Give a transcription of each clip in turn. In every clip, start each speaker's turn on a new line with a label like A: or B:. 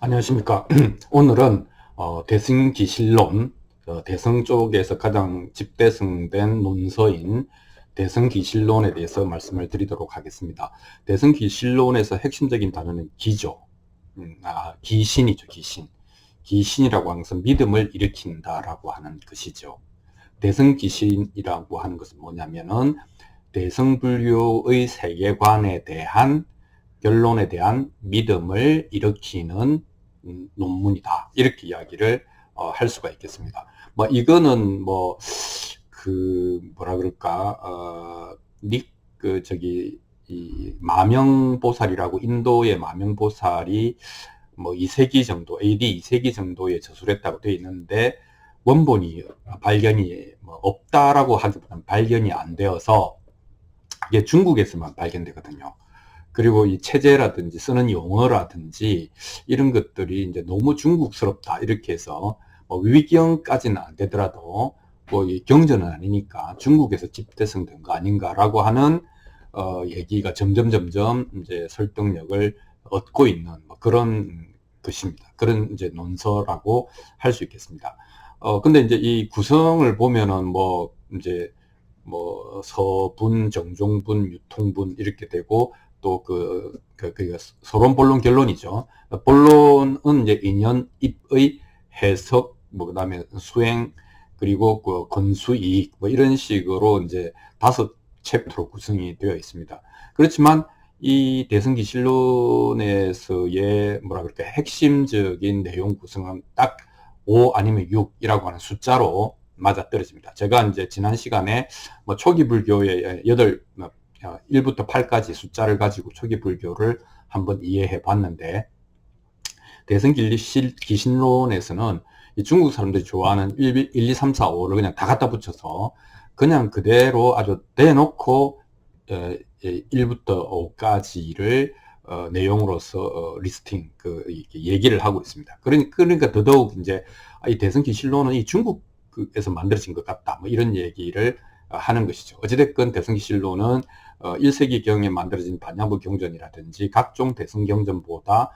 A: 안녕하십니까. 오늘은 대승기실론, 대승 쪽에서 가장 집대승된 논서인 대승기실론에 대해서 말씀을 드리도록 하겠습니다. 대승기실론에서 핵심적인 단어는 기죠. 기신이죠, 기신. 기신이라고 하는 것은 믿음을 일으킨다라고 하는 것이죠. 대승기신이라고 하는 것은 뭐냐면은 대승불교의 세계관에 대한 결론에 대한 믿음을 일으키는 논문이다. 이렇게 이야기를 할 수가 있겠습니다. 뭐 이거는 뭐 그 뭐라 그럴까 그 저기 이 마명보살이라고 인도의 마명보살이 뭐 2세기 정도 AD 2세기 정도에 저술했다고 되어 있는데 원본이 발견이 뭐 없다라고 하기보다는 발견이 안 되어서 이게 중국에서만 발견되거든요. 그리고 이 체제라든지 쓰는 용어라든지 이런 것들이 이제 너무 중국스럽다 이렇게 해서 뭐 위경까지는 안 되더라도 뭐 이 경전은 아니니까 중국에서 집대성된 거 아닌가라고 하는 얘기가 점점 이제 설득력을 얻고 있는 뭐 그런 것입니다. 그런 이제 논서라고 할 수 있겠습니다. 근데 이제 이 구성을 보면은 뭐 이제 뭐 서분, 정종분, 유통분 이렇게 되고 또 서론, 본론, 결론이죠. 본론은 이제 인연, 입의 해석, 뭐 그다음에 수행 그리고 그 건수이익 뭐 이런 식으로 이제 5챕터로 구성이 되어 있습니다. 그렇지만 이 대승기실론에서의 뭐라 그럴까 핵심적인 내용 구성은 딱 5 아니면 6이라고 하는 숫자로 맞아떨어집니다. 제가 이제 지난 시간에 뭐 초기 불교의 1부터 8까지 숫자를 가지고 초기 불교를 한번 이해해 봤는데 대승기신론에서는 중국 사람들이 좋아하는 1, 2, 3, 4, 5를 그냥 다 갖다 붙여서 그냥 그대로 아주 대놓고 1부터 5까지를 내용으로서 리스팅 얘기를 하고 있습니다. 그러니까 더더욱 이제 이 대승기실론은 이 중국에서 만들어진 것 같다. 뭐 이런 얘기를 하는 것이죠. 어찌됐건 대승기실론은 1세기경에 만들어진 반야부 경전이라든지 각종 대승경전보다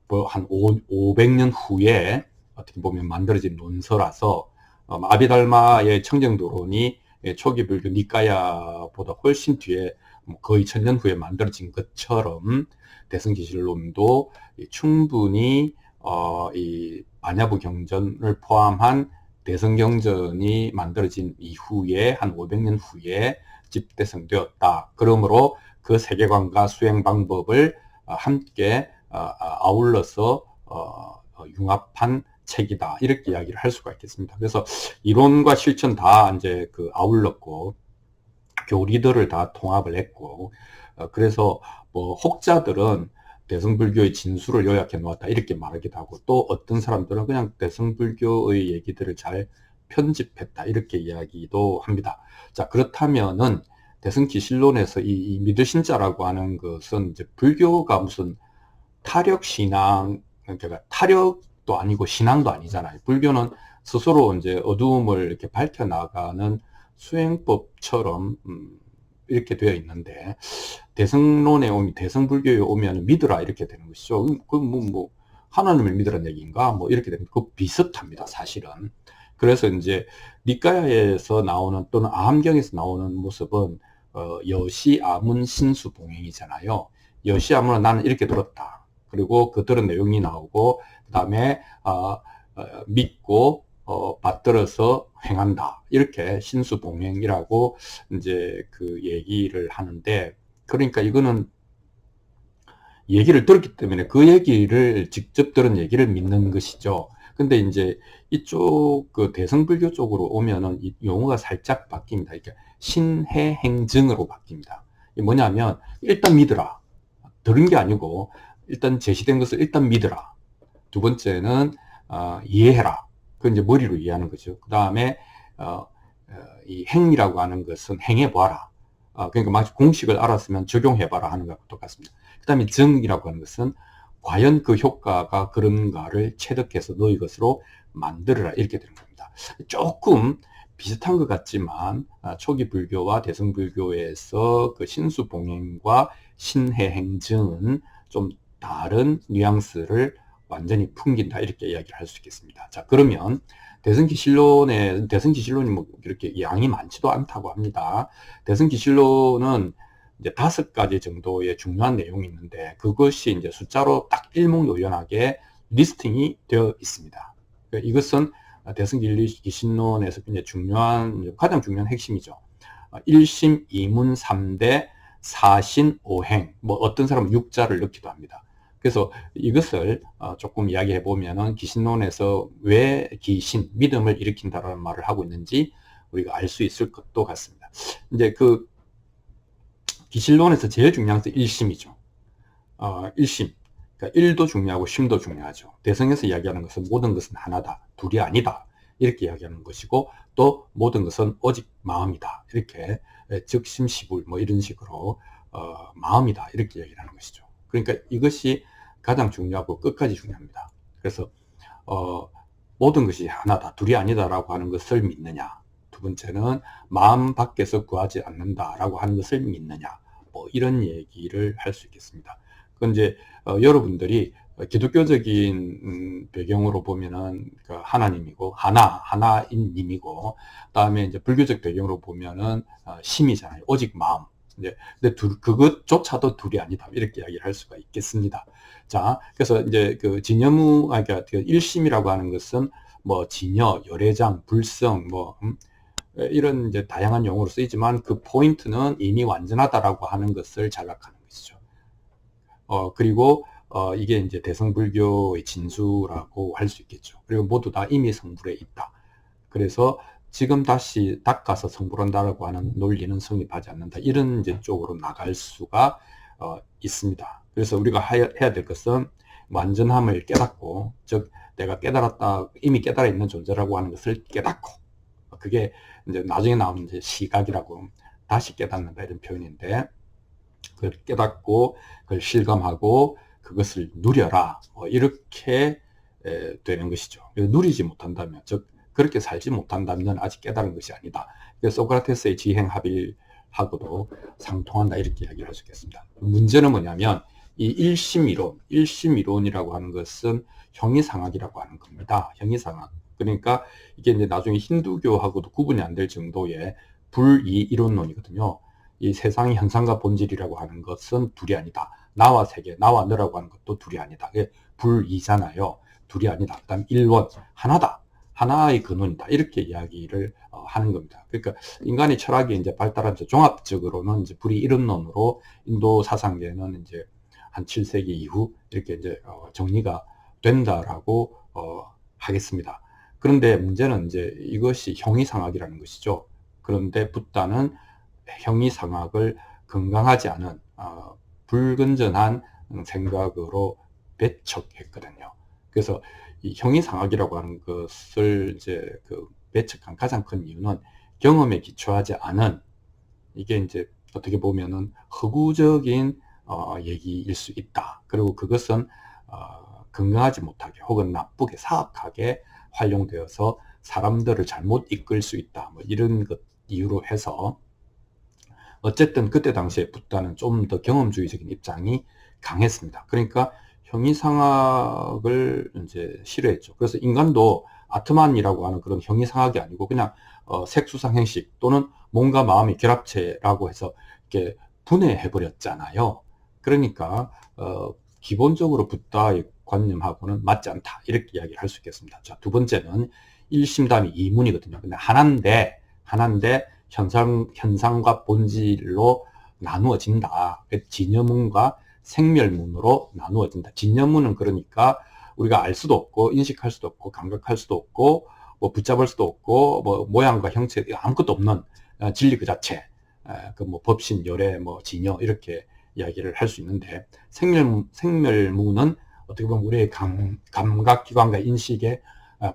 A: 뭐 한 500년 후에 어떻게 보면 만들어진 논서라서 아비달마의 청정도론이 초기 불교 니까야보다 훨씬 뒤에 거의 1000년 후에 만들어진 것처럼 대승기실론도 충분히 이 반야부 경전을 포함한 대승경전이 만들어진 이후에 한 500년 후에 집대성되었다. 그러므로 그 세계관과 수행 방법을 함께 아울러서 융합한 책이다. 이렇게 이야기를 할 수가 있겠습니다. 그래서 이론과 실천 다 이제 아울렀고 교리들을 다 통합을 했고 그래서 뭐 혹자들은 대승불교의 진수를 요약해 놓았다 이렇게 말하기도 하고 또 어떤 사람들은 그냥 대승불교의 얘기들을 잘 편집했다 이렇게 이야기도 합니다. 자, 그렇다면은 대승기실론에서 이 믿으신자라고 하는 것은 이제 불교가 무슨 타력신앙, 그러니까 타력도 아니고 신앙도 아니잖아요. 불교는 스스로 이제 어두움을 이렇게 밝혀나가는 수행법처럼 이렇게 되어 있는데 대승론에 오면 대승불교에 오면 믿으라 이렇게 되는 것이죠. 뭐 하나님을 믿으라는 얘기인가 뭐 이렇게 되는 그 비슷합니다. 사실은. 그래서 이제 니까야에서 나오는 또는 아함경에서 나오는 모습은 여시 아문 신수 봉행이잖아요. 여시 아문은 나는 이렇게 들었다. 그리고 그 들은 내용이 나오고 그다음에 믿고 받들어서 행한다. 이렇게 신수봉행이라고 이제 그 얘기를 하는데 그러니까 이거는 얘기를 들었기 때문에 그 얘기를 직접 들은 얘기를 믿는 것이죠. 근데 이제 이쪽 그 대승불교 쪽으로 오면은 이 용어가 살짝 바뀝니다. 그러니까 신해행증으로 바뀝니다. 이게 뭐냐면 일단 믿으라. 들은 게 아니고 일단 제시된 것을 일단 믿으라. 두 번째는 이해해라. 그 이제 머리로 이해하는 거죠. 그 다음에 이 행이라고 하는 것은 행해봐라. 그러니까 마치 공식을 알았으면 적용해봐라 하는 것과 똑같습니다. 그 다음에 정이라고 하는 것은 과연 그 효과가 그런가를 체득해서 너희 것으로 만들어라 이렇게 되는 겁니다. 조금 비슷한 것 같지만 초기 불교와 대승불교에서 그 신수봉행과 신해행증은 좀 다른 뉘앙스를 완전히 풍긴다 이렇게 이야기를 할 수 있겠습니다. 자, 그러면 대성기실론이 뭐 이렇게 양이 많지도 않다고 합니다. 대성기실론은 이제 5가지 정도의 중요한 내용이 있는데 그것이 이제 숫자로 딱 일목요연하게 리스팅이 되어 있습니다. 그러니까 이것은 대성기실론에서 굉장히 가장 중요한 핵심이죠. 1심, 2문, 3대, 4신, 5행, 뭐 어떤 사람은 6자를 넣기도 합니다. 그래서 이것을 조금 이야기해 보면은 기신론에서 왜 기신, 믿음을 일으킨다라는 말을 하고 있는지 우리가 알 수 있을 것도 같습니다. 이제 그 기신론에서 제일 중요한 것은 1심이죠. 1심. 그러니까 1도 중요하고 심도 중요하죠. 대성에서 이야기하는 것은 모든 것은 하나다, 둘이 아니다. 이렇게 이야기하는 것이고 또 모든 것은 오직 마음이다. 이렇게 즉심시불 뭐 이런 식으로 마음이다. 이렇게 이야기를 하는 것이죠. 그러니까 이것이 가장 중요하고 끝까지 중요합니다. 그래서 모든 것이 하나다, 둘이 아니다라고 하는 것을 믿느냐. 두 번째는 마음 밖에서 구하지 않는다라고 하는 것을 믿느냐. 뭐 이런 얘기를 할 수 있겠습니다. 그건 이제 여러분들이 기독교적인 배경으로 보면은 그 하나님이고 하나인 님이고, 그다음에 이제 불교적 배경으로 보면은 심이잖아요. 오직 마음. 이제 근데 그것조차도 둘이 아니다. 이렇게 이야기를 할 수가 있겠습니다. 자, 그래서 이제 그 그러니까 그 일심이라고 하는 것은 뭐 진여, 열애장, 불성, 뭐 이런 이제 다양한 용어로 쓰이지만 그 포인트는 이미 완전하다라고 하는 것을 자각하는 것이죠. 그리고 이게 이제 대성불교의 진수라고 할 수 있겠죠. 그리고 모두 다 이미 성불에 있다. 그래서 지금 다시 닦아서 성불한다라고 하는 논리는 성립하지 않는다. 이런 이제 쪽으로 나갈 수가 있습니다. 그래서 우리가 해야 될 것은 완전함을 깨닫고, 즉 내가 이미 깨달아 있는 존재라고 하는 것을 깨닫고, 그게 이제 나중에 나오는 이제 시각이라고, 다시 깨닫는다 이런 표현인데, 그걸 깨닫고 그걸 실감하고 그것을 누려라, 이렇게 되는 것이죠. 누리지 못한다면, 즉 그렇게 살지 못한다면 아직 깨달은 것이 아니다. 소크라테스의 지행합일하고도 상통한다 이렇게 이야기를 할 수 있겠습니다. 문제는 뭐냐면 이 일심이론이라고 하는 것은 형이상학이라고 하는 겁니다. 형이상학. 그러니까 이게 이제 나중에 힌두교하고도 구분이 안 될 정도의 불이이론론이거든요. 이 세상의 현상과 본질이라고 하는 것은 둘이 아니다. 나와 세계, 나와 너라고 하는 것도 둘이 아니다. 이게 불이잖아요. 둘이 아니다. 그 다음 일원, 하나다. 하나의 근원이다. 이렇게 이야기를 하는 겁니다. 그러니까 인간의 철학이 이제 발달하면서 종합적으로는 이제 불이이론론으로 인도 사상계는 이제 한 7세기 이후 이렇게 이제 정리가 된다라고 하겠습니다. 그런데 문제는 이제 이것이 형이상학이라는 것이죠. 그런데 붓다는 형이상학을 건강하지 않은 불건전한 생각으로 배척했거든요. 그래서 이 형이상학이라고 하는 것을 이제 그 배척한 가장 큰 이유는 경험에 기초하지 않은, 이게 이제 어떻게 보면은 허구적인 얘기일 수 있다. 그리고 그것은 건강하지 못하게 혹은 나쁘게 사악하게 활용되어서 사람들을 잘못 이끌 수 있다. 뭐 이런 것 이유로 해서 어쨌든 그때 당시에 붓다는 좀 더 경험주의적인 입장이 강했습니다. 그러니까 형이상학을 이제 싫어했죠. 그래서 인간도 아트만이라고 하는 그런 형이상학이 아니고 그냥 색수상 행식 또는 몸과 마음의 결합체라고 해서 이렇게 분해해 버렸잖아요. 그러니까 기본적으로 붓다의 관념하고는 맞지 않다 이렇게 이야기를 할 수 있겠습니다. 자, 두 번째는 1심 다음이 2문이거든요. 근데 하나인데 현상과 본질로 나누어진다. 진여문과 생멸문으로 나누어진다. 진여문은 그러니까 우리가 알 수도 없고 인식할 수도 없고 감각할 수도 없고 뭐 붙잡을 수도 없고 뭐 모양과 형체 아무것도 없는 진리 그 자체, 그 뭐 법신, 열애, 뭐 진여 이렇게 이야기를 할 수 있는데, 생멸문은 어떻게 보면 우리의 감각기관과 인식에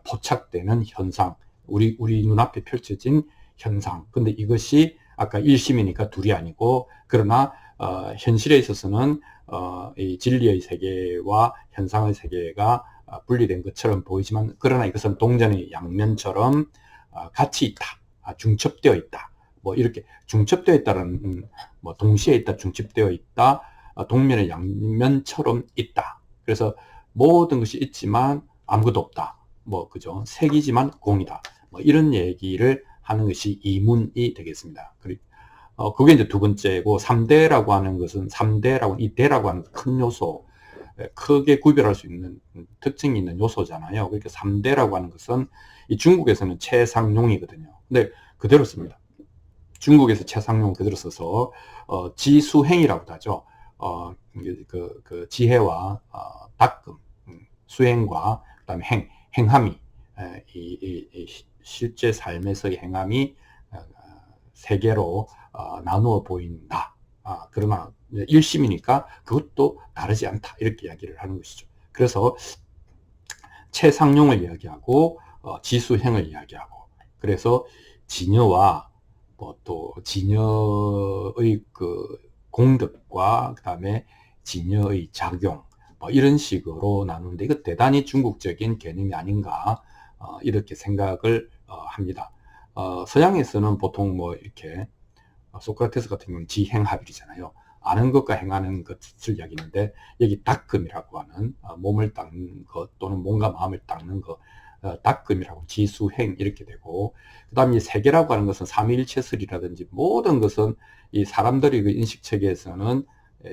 A: 포착되는 현상, 우리 눈앞에 펼쳐진 현상. 근데 이것이 아까 1심이니까 둘이 아니고, 그러나 현실에 있어서는 이 진리의 세계와 현상의 세계가 분리된 것처럼 보이지만, 그러나 이것은 동전의 양면처럼 같이 있다, 중첩되어 있다. 뭐 이렇게 중첩되어 있다는 뭐 동시에 있다, 중첩되어 있다, 동면의 양면처럼 있다. 그래서 모든 것이 있지만 아무것도 없다. 뭐 그죠? 색이지만 공이다. 뭐 이런 얘기를 하는 것이 이문이 되겠습니다. 그게 이제 두 번째고, 3대라고 하는 것은, 3대라고, 이 대라고 하는 큰 요소, 크게 구별할 수 있는 특징이 있는 요소잖아요. 그러니까 3대라고 하는 것은 이 중국에서는 최상용이거든요. 근데 그대로 씁니다. 중국에서 최상용 그대로 써서 지수행이라고 하죠. 지혜와 닦음, 수행과 그다음에 행함이 이 실제 삶에서의 행함이 세 개로 나누어 보인다. 그러나 일심이니까 그것도 다르지 않다. 이렇게 이야기를 하는 것이죠. 그래서 최상용을 이야기하고 지수행을 이야기하고, 그래서 진여와 또 진여의 그 공덕과 그다음에 진여의 작용, 이런 식으로 나누는데, 이거 대단히 중국적인 개념이 아닌가 이렇게 생각을 합니다. 서양에서는 보통 뭐 이렇게 소크라테스 같은 경우는 지행합일이잖아요. 아는 것과 행하는 것을 이야기하는데, 여기 닦음이라고 하는 몸을 닦는 것 또는 몸과 마음을 닦는 것, 닦음이라고 지수행 이렇게 되고, 그 다음에 이 세계라고 하는 것은 삼위일체설이라든지 모든 것은 이 사람들이 그 인식체계에서는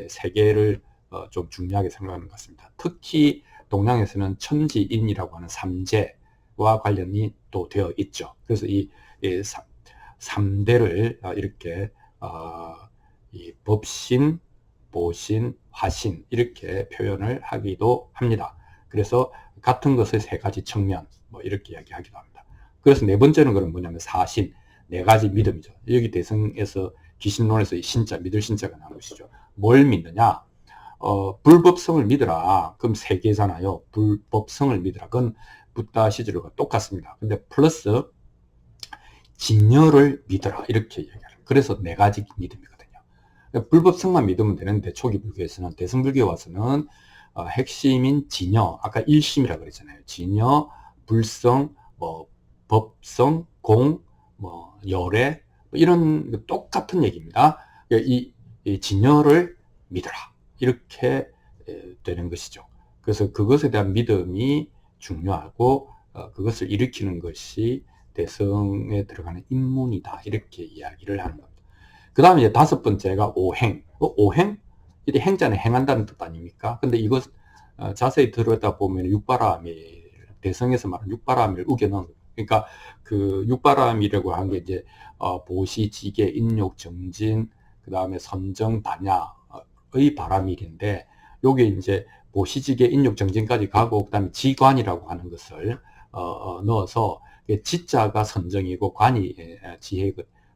A: 세계를 좀 중요하게 생각하는 것 같습니다. 특히 동양에서는 천지인이라고 하는 삼재와 관련이 또 되어 있죠. 그래서 이 3대를 이렇게 이 법신, 보신, 화신 이렇게 표현을 하기도 합니다. 그래서 같은 것의 세 가지 측면 뭐 이렇게 이야기하기도 합니다. 그래서 네 번째는 그럼 뭐냐면 사신, 네 가지 믿음이죠. 여기 대승에서 기신론에서 이 신자, 믿을 신자가 나온 것이죠. 뭘 믿느냐? 불법성을 믿으라. 그럼 세 개잖아요. 불법성을 믿으라. 그건 붓다 시절과 똑같습니다. 근데 플러스 진여를 믿어라 이렇게 얘기해요. 그래서 네 가지 믿음이거든요. 불법성만 믿으면 되는데 초기 불교에서는, 대승불교에 와서는 핵심인 진여, 아까 일심이라고 그랬잖아요. 진여, 불성, 뭐 법성, 공, 뭐 열애, 뭐 이런 똑같은 얘기입니다. 이 진여를 믿어라 이렇게 되는 것이죠. 그래서 그것에 대한 믿음이 중요하고 그것을 일으키는 것이 대성에 들어가는 인문이다 이렇게 이야기를 하는 겁니다. 그 다음에 이제 다섯 번째가 오행. 오행? 이 행자는 행한다는 뜻 아닙니까? 근데 이것 자세히 들여다 보면 육바라밀, 대성에서 말하는 육바라밀을 우겨넣은, 그러니까 그 육바라밀이라고 하는 게 이제 보시, 지계, 인욕, 정진, 그 다음에 선정, 반야의 바라밀인데, 요게 이제 보시, 지계, 인욕, 정진까지 가고, 그 다음에 지관이라고 하는 것을 넣어서, 지자가 선정이고 관이 지혜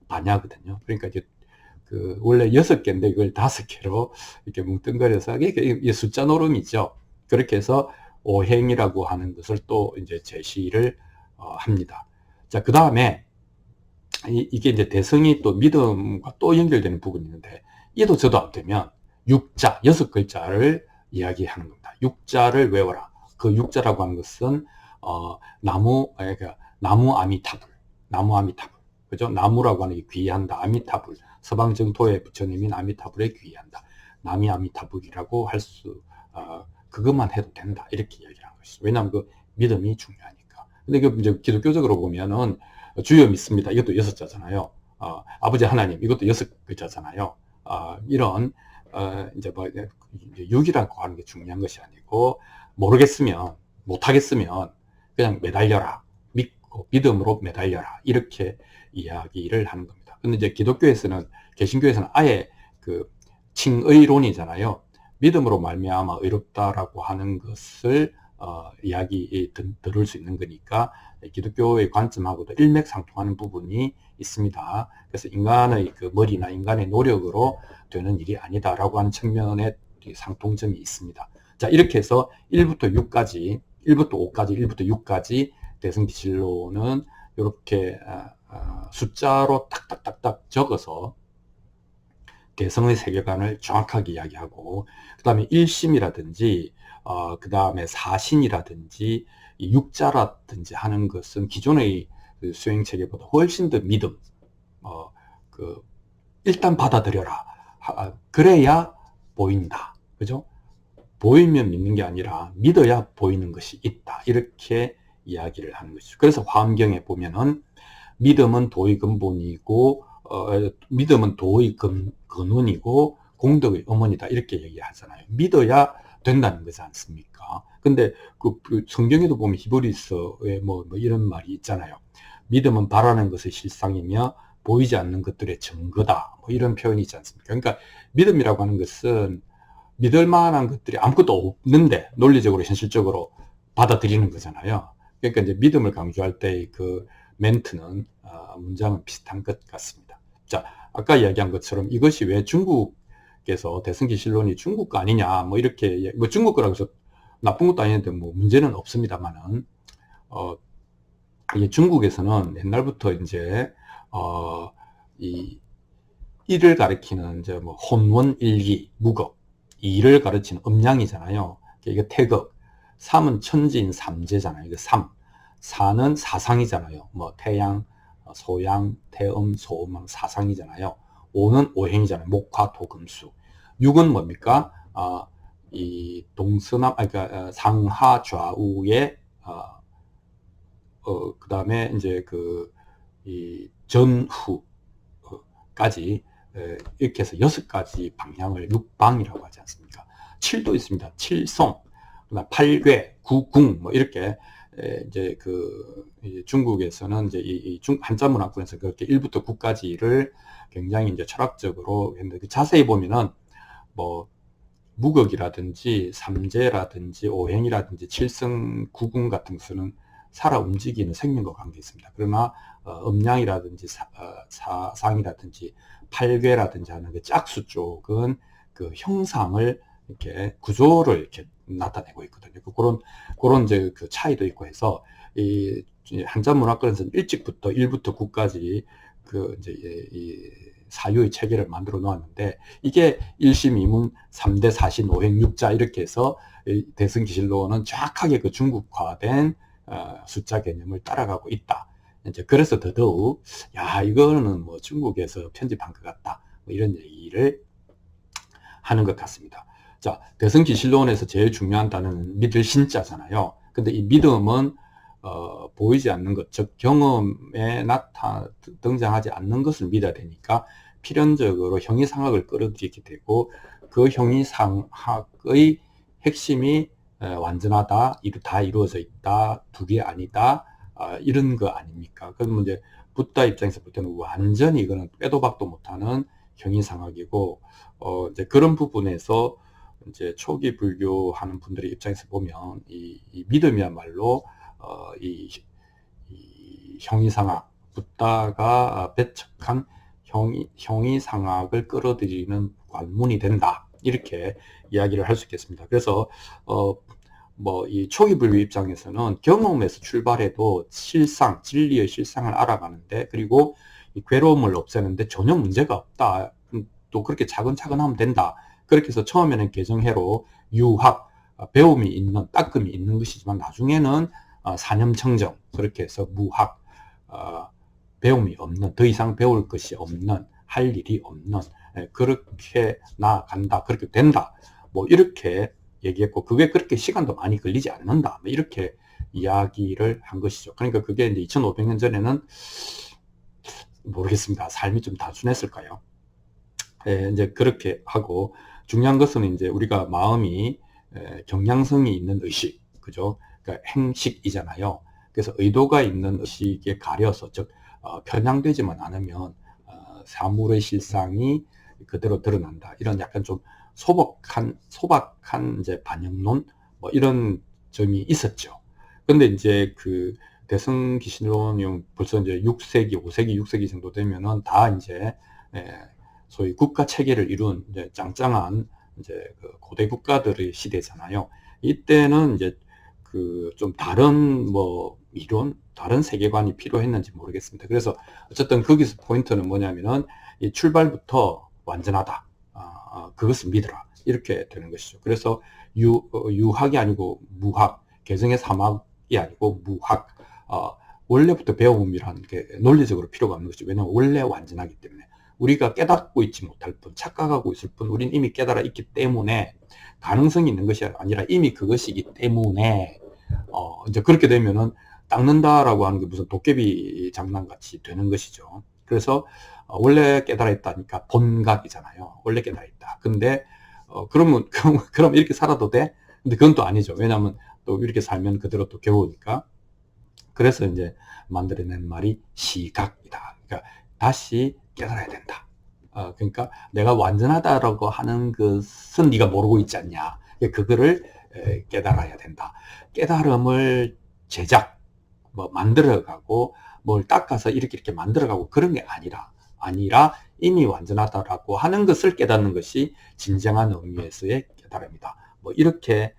A: 반야거든요. 그러니까 이제 원래 6개인데 이걸 5개로 이렇게 뭉뚱그려서 이게 숫자 노름이죠. 그렇게 해서 오행이라고 하는 것을 또 이제 제시를 합니다. 자, 그 다음에 이게 이제 대성이 또 믿음과 또 연결되는 부분이 있는데, 이도 저도 안 되면 육자, 6글자를 이야기하는 겁니다. 육자를 외워라. 그 육자라고 하는 것은 그러니까 나무 아미타불, 나무 아미타불, 그죠? 나무라고 하는 게 귀한다. 아미타불, 서방 정토의 부처님인 아미타불에 귀한다. 남이 아미타불이라고 할 수, 그것만 해도 된다. 이렇게 이야기를 하는 것이죠. 왜냐하면 그 믿음이 중요하니까. 근데 그 이제 기독교적으로 보면은 주여 믿습니다. 이것도 6자잖아요. 아버지 하나님, 이것도 6글자잖아요. 이런, 이제 뭐, 6이라고 하는 게 중요한 것이 아니고, 모르겠으면, 못하겠으면, 그냥 매달려라. 믿음으로 매달려라. 이렇게 이야기를 하는 겁니다. 근데 이제 기독교에서는, 개신교에서는 아예 그 칭의론이잖아요. 믿음으로 말미암아 의롭다라고 하는 것을 들을 수 있는 거니까 기독교의 관점하고도 일맥상통하는 부분이 있습니다. 그래서 인간의 그 머리나 인간의 노력으로 되는 일이 아니다라고 하는 측면에 상통점이 있습니다. 자, 이렇게 해서 1부터 6까지, 1부터 5까지, 1부터 6까지 대승기실론은 이렇게 숫자로 딱딱딱딱 적어서 대성의 세계관을 정확하게 이야기하고, 그 다음에 일심이라든지 그 다음에 사신이라든지 육자라든지 하는 것은 기존의 그 수행체계보다 훨씬 더 믿음, 일단 받아들여라. 그래야 보인다. 그죠? 보이면 믿는 게 아니라 믿어야 보이는 것이 있다. 이렇게 이야기를 하는 것이죠. 그래서 화엄경에 보면은 믿음은 도의 근본이고 믿음은 도의 근원이고 공덕의 어머니다 이렇게 얘기하잖아요. 믿어야 된다는 거지 않습니까? 근데 그 성경에도 보면 히브리서에 뭐 이런 말이 있잖아요. 믿음은 바라는 것의 실상이며 보이지 않는 것들의 증거다. 뭐 이런 표현이 있지 않습니까? 그러니까 믿음이라고 하는 것은 믿을 만한 것들이 아무것도 없는데 논리적으로 현실적으로 받아들이는 거잖아요. 그러니까 이제 믿음을 강조할 때의 그 멘트는 문장은 비슷한 것 같습니다. 자, 아까 이야기한 것처럼 이것이 왜 중국에서 대승기신론이 중국 거 아니냐 뭐 이렇게 뭐 중국 거라고 해서 나쁜 것도 아닌데 뭐 문제는 없습니다만은 이게 중국에서는 옛날부터 이제 이 일을 가리키는 이제 뭐 혼원일기 무겁, 이를 가르치는 음양이잖아요. 이게 태극, 삼은 천지인 삼재잖아요. 이게 삼, 사는 사상이잖아요. 뭐 태양, 소양, 태음, 소음, 사상이잖아요. 오는 오행이잖아요. 목화, 토, 금, 수. 육은 뭡니까? 이 동서남, 그러니까 상하 좌우의 그 다음에 이제 이 전후까지 이렇게 해서 6가지 방향을 육방이라고 하지 않습니까? 7도 있습니다. 7성, 그다음 8괴, 9궁, 뭐 이렇게 이제 중국에서는 이제 이 한자 문화권에서 그렇게 1부터 9까지를 굉장히 이제 철학적으로 했는데 자세히 보면은 뭐 무극이라든지 삼재라든지 오행이라든지 칠성, 구궁 같은 것은 살아 움직이는 생명과 관계 있습니다. 그러나 음양이라든지 사상이라든지 팔괴라든지 하는 그 짝수 쪽은 그 형상을 이렇게 구조를 이렇게 나타내고 있거든요. 그런 이제 그 차이도 있고 해서 이 한자 문화권에서는 일찍부터 1부터 9까지 이제 이 사유의 체계를 만들어 놓았는데 이게 1심 2문 3대 4신 5행 6자 이렇게 해서 대승기실론은 정확하게 그 중국화된 숫자 개념을 따라가고 있다. 이제 그래서 더더욱 이거는 뭐 중국에서 편집한 것 같다. 뭐 이런 얘기를 하는 것 같습니다. 자, 대승기실론에서 제일 중요한 단어는 믿을 신자잖아요. 근데 이 믿음은 보이지 않는 것, 즉 경험에 등장하지 않는 것을 믿어야 되니까 필연적으로 형이상학을 끌어들이게 되고 그 형이상학의 핵심이 완전하다, 다 이루어져 있다, 두 개 아니다, 이런 거 아닙니까? 그러면 이제 붓다 입장에서 볼 때는 완전히 이거는 빼도 박도 못하는 형이상학이고 이제 그런 부분에서 이제 초기 불교하는 분들의 입장에서 보면 이 믿음이야말로 이 형이상학, 붓다가 배척한 형이상학을 끌어들이는 관문이 된다. 이렇게 이야기를 할 수 있겠습니다. 그래서 뭐 이 초기 불교 입장에서는 경험에서 출발해도 실상, 진리의 실상을 알아가는데 그리고 이 괴로움을 없애는데 전혀 문제가 없다. 또 그렇게 차근차근 하면 된다. 그렇게 해서 처음에는 개정해로 유학, 배움이 있는, 따끔이 있는 것이지만 나중에는 사념청정, 그렇게 해서 무학, 배움이 없는, 더 이상 배울 것이 없는, 할 일이 없는, 그렇게 나아간다, 그렇게 된다. 뭐 이렇게 얘기했고 그게 그렇게 시간도 많이 걸리지 않는다. 뭐 이렇게 이야기를 한 것이죠. 그러니까 그게 이제 2500년 전에는 모르겠습니다. 삶이 좀 단순했을까요? 이제 그렇게 하고 중요한 것은 이제 우리가 마음이 경향성이 있는 의식, 그죠? 그러니까 행식이잖아요. 그래서 의도가 있는 의식에 가려서 즉 편향되지만 않으면 사물의 실상이 그대로 드러난다. 이런 약간 좀 소박한 이제 반영론 뭐 이런 점이 있었죠. 근데 이제 그 대승기신론용 벌써 이제 6세기, 5세기, 6세기 정도 되면은 다 이제 소위 국가 체계를 이룬 이제 짱짱한 이제 그 고대 국가들의 시대잖아요. 이때는 이제 그 좀 다른 뭐 이론, 다른 세계관이 필요했는지 모르겠습니다. 그래서 어쨌든 거기서 포인트는 뭐냐면은 이 출발부터 완전하다. 그것을 믿어라. 이렇게 되는 것이죠. 그래서 유학이 아니고 무학, 개정의 사막이 아니고 무학. 원래부터 배움이라는 게 논리적으로 필요가 없는 것이죠. 왜냐하면 원래 완전하기 때문에. 우리가 깨닫고 있지 못할 뿐, 착각하고 있을 뿐, 우린 이미 깨달아 있기 때문에 가능성이 있는 것이 아니라 이미 그것이기 때문에 이제 그렇게 되면은 닦는다라고 하는 게 무슨 도깨비 장난같이 되는 것이죠. 그래서 원래 깨달아 있다니까 본각이잖아요. 원래 깨달아 있다. 근데 그러면 그럼 이렇게 살아도 돼? 근데 그건 또 아니죠. 왜냐하면 또 이렇게 살면 그대로 또 겨우니까. 그래서 이제 만들어낸 말이 시각이다. 그러니까 다시 깨달아야 된다. 그러니까 내가 완전하다라고 하는 것은 네가 모르고 있지 않냐. 그거를 깨달아야 된다. 깨달음을 제작, 만들어가고 뭘 닦아서 이렇게 만들어가고 그런 게 아니라 이미 완전하다라고 하는 것을 깨닫는 것이 진정한 의미에서의 깨달음이다. 이렇게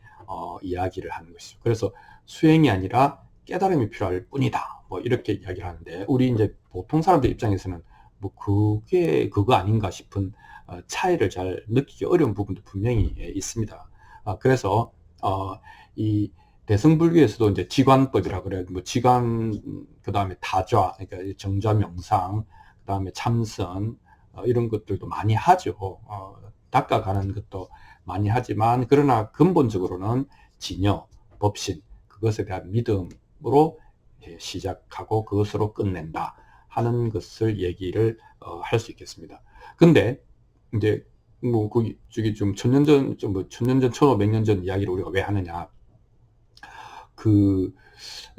A: 이야기를 하는 것이죠. 그래서 수행이 아니라 깨달음이 필요할 뿐이다. 이렇게 이야기를 하는데 우리 이제 보통 사람들 입장에서는 그게 그거 아닌가 싶은 차이를 잘 느끼기 어려운 부분도 분명히 있습니다. 그래서 이 대승불교에서도 이제 지관법이라 그래요. 지관, 그 다음에 다좌, 그러니까 정좌 명상, 그 다음에 참선, 이런 것들도 많이 하죠. 닦아가는 것도 많이 하지만, 그러나 근본적으로는 진여, 법신, 그것에 대한 믿음으로 시작하고 그것으로 끝낸다 하는 것을 얘기를 할 수 있겠습니다. 근데, 이제, 저기 좀 천년 전, 1500년 전 이야기를 우리가 왜 하느냐.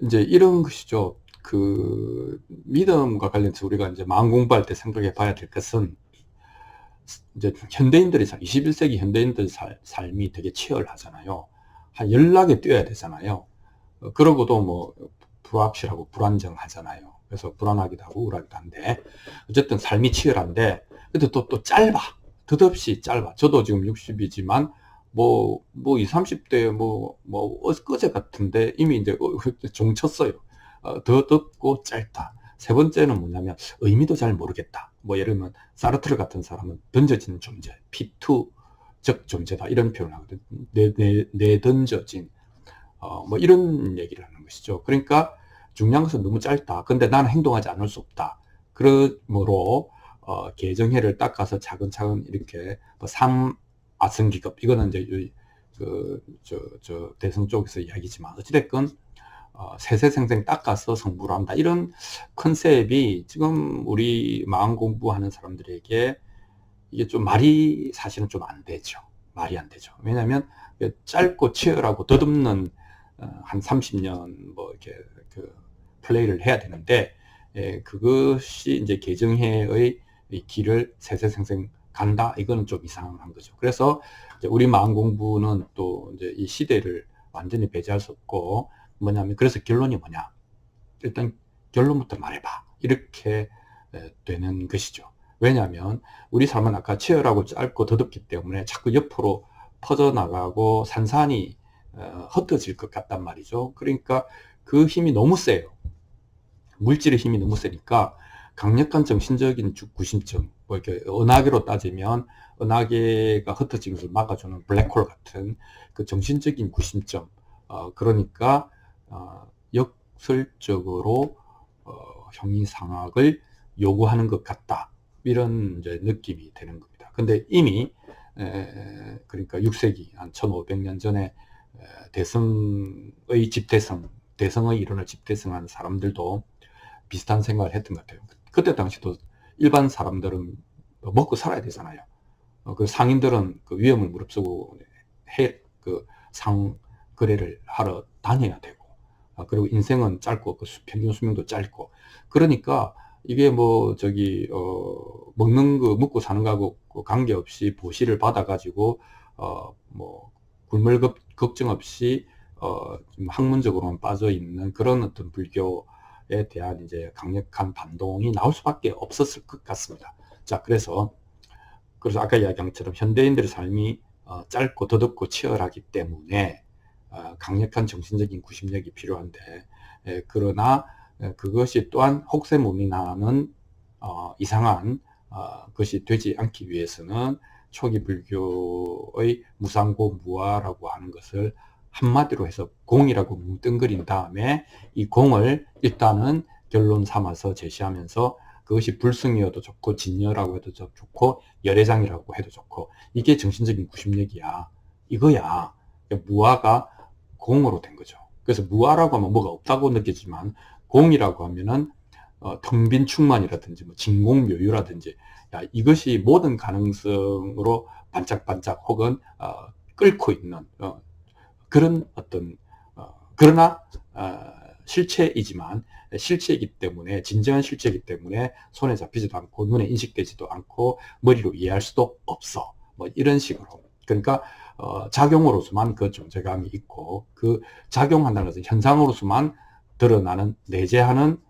A: 이제 이런 것이죠. 믿음과 관련해서 우리가 이제 마음 공부할 때 생각해 봐야 될 것은, 이제 현대인들이 21세기 현대인들 삶이 되게 치열하잖아요. 연락에 뛰어야 되잖아요. 그러고도 불확실하고 불안정하잖아요. 그래서 불안하기도 하고 우울하기도 한데, 어쨌든 삶이 치열한데, 근데 또 짧아. 덧없이 짧아. 저도 지금 60이지만, 20, 30대, 어제 같은데, 이미 이제, 종쳤어요. 더 덥고 짧다. 세 번째는 뭐냐면, 의미도 잘 모르겠다. 예를 들면, 사르트르 같은 사람은 던져진 존재, P2적 존재다. 이런 표현을 하거든요. 내던져진. 이런 얘기를 하는 것이죠. 그러니까, 중요한 것은 너무 짧다. 근데 나는 행동하지 않을 수 없다. 그러므로, 계정해를 닦아서 차근차근 이렇게, 아승기급, 이거는 이제 대승 쪽에서 이야기지만 어찌됐건 세세생생 닦아서 성불을 한다, 이런 컨셉이 지금 우리 마음 공부하는 사람들에게 이게 좀 말이 사실은 좀 안 되죠. 말이 안 되죠. 왜냐하면 짧고 치열하고 덧없는 한 30년 이렇게 플레이를 해야 되는데, 그것이 이제 계정해의 길을 세세생생 간다? 이거는 좀 이상한 거죠. 그래서 이제 우리 마음 공부는 또 이제 이 시대를 완전히 배제할 수 없고, 뭐냐면, 그래서 결론이 뭐냐? 일단 결론부터 말해봐. 이렇게 되는 것이죠. 왜냐하면 우리 삶은 아까 치열하고 짧고 더덥기 때문에 자꾸 옆으로 퍼져나가고 산산이 흩어질 것 같단 말이죠. 그러니까 그 힘이 너무 세요. 물질의 힘이 너무 세니까 강력한 정신적인 구심점, 이렇게 은하계로 따지면 은하계가 흩어진 것을 막아주는 블랙홀 같은 그 정신적인 구심점, 그러니까 역설적으로 형이상학을 요구하는 것 같다, 이런 이제 느낌이 되는 겁니다. 근데 이미 그러니까 6세기 한 1500년 전에 대성의 이론을 집대성한 사람들도 비슷한 생각을 했던 것 같아요. 그때 당시도 일반 사람들은 먹고 살아야 되잖아요. 그 상인들은 그 위험을 무릅쓰고 상거래를 하러 다녀야 되고, 그리고 인생은 짧고 평균 수명도 짧고, 그러니까 이게 먹는 거, 먹고 사는 거하고 관계없이 보시를 받아가지고 굶을 걱정 없이 좀 학문적으로만 빠져 있는 그런 어떤 불교에 대한 이제 강력한 반동이 나올 수밖에 없었을 것 같습니다. 자, 그래서 아까 이야기한 것처럼 현대인들의 삶이 짧고 더덥고 치열하기 때문에 강력한 정신적인 구심력이 필요한데, 그러나 그것이 또한 혹세무민하는 이상한 것이 되지 않기 위해서는 초기 불교의 무상고 무아라고 하는 것을 한마디로 해서 공이라고 뭉뚱그린 다음에 이 공을 일단은 결론 삼아서 제시하면서 그것이 불승이어도 좋고 진여라고 해도 좋고 열애장이라고 해도 좋고 이게 정신적인 구심력이야. 이거야. 무아가 공으로 된 거죠. 그래서 무아라고 하면 뭐가 없다고 느끼지만 공이라고 하면은 텅 빈 충만이라든지 뭐 진공묘유라든지 이것이 모든 가능성으로 반짝반짝 혹은 끓고 있는 그런 어떤 그러나 실체이지만 실체이기 때문에 진정한 실체이기 때문에 손에 잡히지도 않고 눈에 인식되지도 않고 머리로 이해할 수도 없어. 뭐 이런 식으로. 그러니까 작용으로서만 그 존재감이 있고 그 작용한다는 것은 현상으로서만 드러나는 내재하는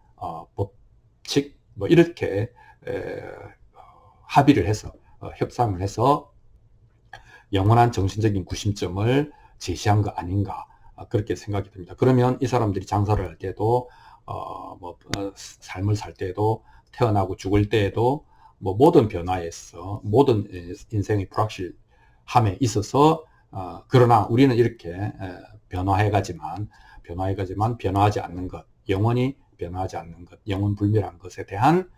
A: 법칙 뭐 이렇게 합의를 해서 협상을 해서 영원한 정신적인 구심점을 제시한 거 아닌가 그렇게 생각이 듭니다. 그러면 이 사람들이 장사를 할 때도 삶을 살 때도 태어나고 죽을 때에도 뭐 모든 변화에서 모든 인생의 불확실함에 있어서 그러나 우리는 이렇게 변화해가지만 변화하지 않는 것, 영원히 변화하지 않는 것, 영원 불멸한 것에 대한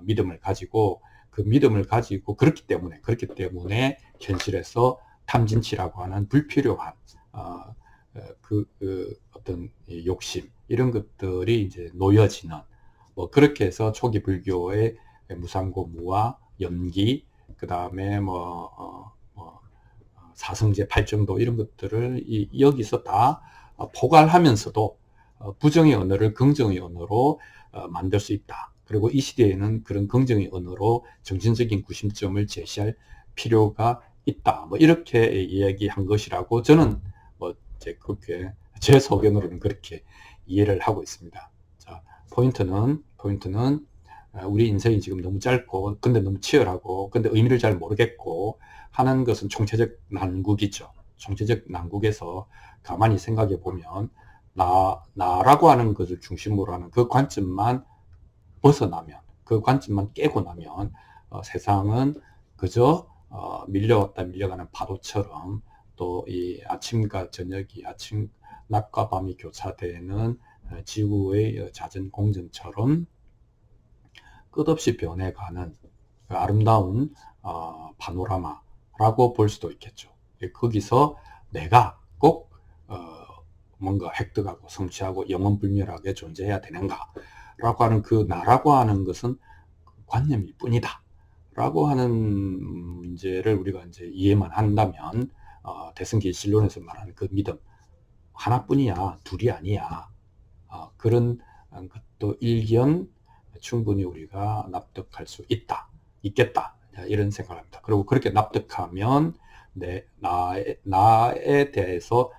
A: 믿음을 가지고 그 믿음을 가지고 그렇기 때문에 현실에서 탐진치라고 하는 불필요한 어떤 욕심 이런 것들이 이제 놓여지는 뭐 그렇게 해서 초기 불교의 무상고무와 염기 그 다음에 사성제 팔정도 이런 것들을 여기서 다 포괄하면서도 부정의 언어를 긍정의 언어로 만들 수 있다. 그리고 이 시대에는 그런 긍정의 언어로 정신적인 구심점을 제시할 필요가 있다. 뭐 이렇게 이야기한 것이라고 저는 뭐 이제 그렇게 제 소견으로는 그렇게 이해를 하고 있습니다. 자, 포인트는 우리 인생이 지금 너무 짧고 근데 너무 치열하고 근데 의미를 잘 모르겠고 하는 것은 총체적 난국이죠. 총체적 난국에서 가만히 생각해 보면 나라고 하는 것을 중심으로 하는 그 관점만 벗어나면 그 관점만 깨고 나면 세상은 그저 밀려왔다 밀려가는 파도처럼 또 이 아침과 저녁이 낮과 밤이 교차되는 지구의 잦은 공전처럼 끝없이 변해가는 그 아름다운 파노라마라고 볼 수도 있겠죠. 거기서 내가 꼭 뭔가 획득하고 성취하고 영원불멸하게 존재해야 되는가 라고 하는 그 나라고 하는 것은 관념일 뿐이다 라고 하는 문제를 우리가 이제 이해만 한다면 대승기 실론에서 말하는 그 믿음 하나뿐이야 둘이 아니야 그런 것도 일견 충분히 우리가 납득할 수 있겠다 이런 생각을 합니다. 그리고 그렇게 납득하면 나에 대해서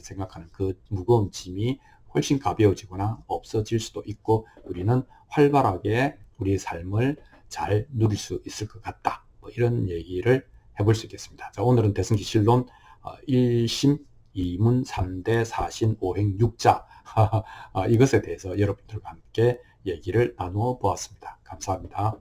A: 생각하는 그 무거운 짐이 훨씬 가벼워지거나 없어질 수도 있고 우리는 활발하게 우리의 삶을 잘 누릴 수 있을 것 같다. 뭐 이런 얘기를 해볼 수 있겠습니다. 자, 오늘은 대승기 실론 1심, 2문, 3대, 4신, 5행, 6자 이것에 대해서 여러분들과 함께 얘기를 나누어 보았습니다. 감사합니다.